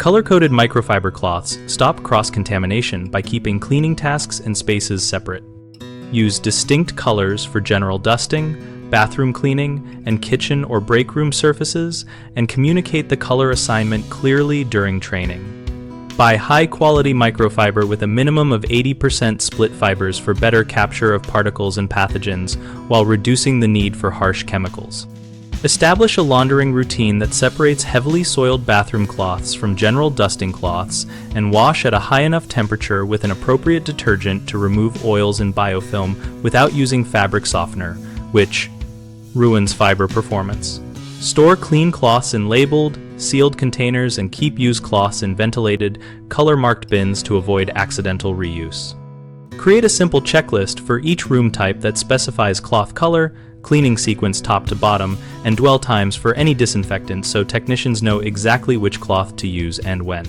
Color-coded microfiber cloths stop cross-contamination by keeping cleaning tasks and spaces separate. Use distinct colors for general dusting, bathroom cleaning, and kitchen or break room surfaces, and communicate the color assignment clearly during training. Buy high-quality microfiber with a minimum of 80% split fibers for better capture of particles and pathogens while reducing the need for harsh chemicals. Establish a laundering routine that separates heavily soiled bathroom cloths from general dusting cloths and wash at a high enough temperature with an appropriate detergent to remove oils and biofilm without using fabric softener, which ruins fiber performance. Store clean cloths in labeled, sealed containers and keep used cloths in ventilated, color-marked bins to avoid accidental reuse. Create a simple checklist for each room type that specifies cloth color, cleaning sequence top to bottom, and dwell times for any disinfectant so technicians know exactly which cloth to use and when.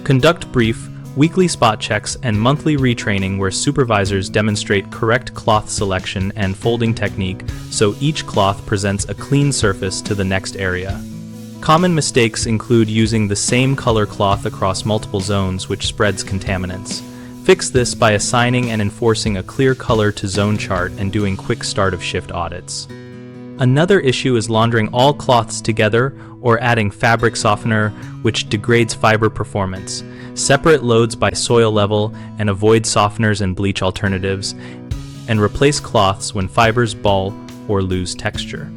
Conduct brief, weekly spot checks and monthly retraining where supervisors demonstrate correct cloth selection and folding technique so each cloth presents a clean surface to the next area. Common mistakes include using the same color cloth across multiple zones, which spreads contaminants. Fix this by assigning and enforcing a clear color to zone chart and doing quick start of shift audits. Another issue is laundering all cloths together or adding fabric softener, which degrades fiber performance. Separate loads by soil level and avoid softeners and bleach alternatives, and replace cloths when fibers ball or lose texture.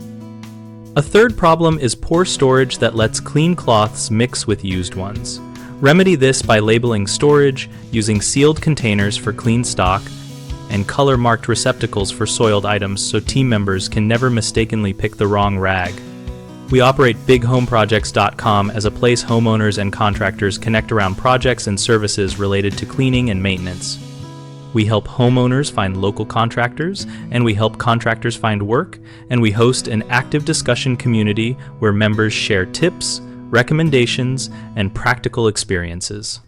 A third problem is poor storage that lets clean cloths mix with used ones. Remedy this by labeling storage, using sealed containers for clean stock, and color-marked receptacles for soiled items so team members can never mistakenly pick the wrong rag. We operate BigHomeProjects.com as a place homeowners and contractors connect around projects and services related to cleaning and maintenance. We help homeowners find local contractors, and we help contractors find work, and we host an active discussion community where members share tips, recommendations, and practical experiences.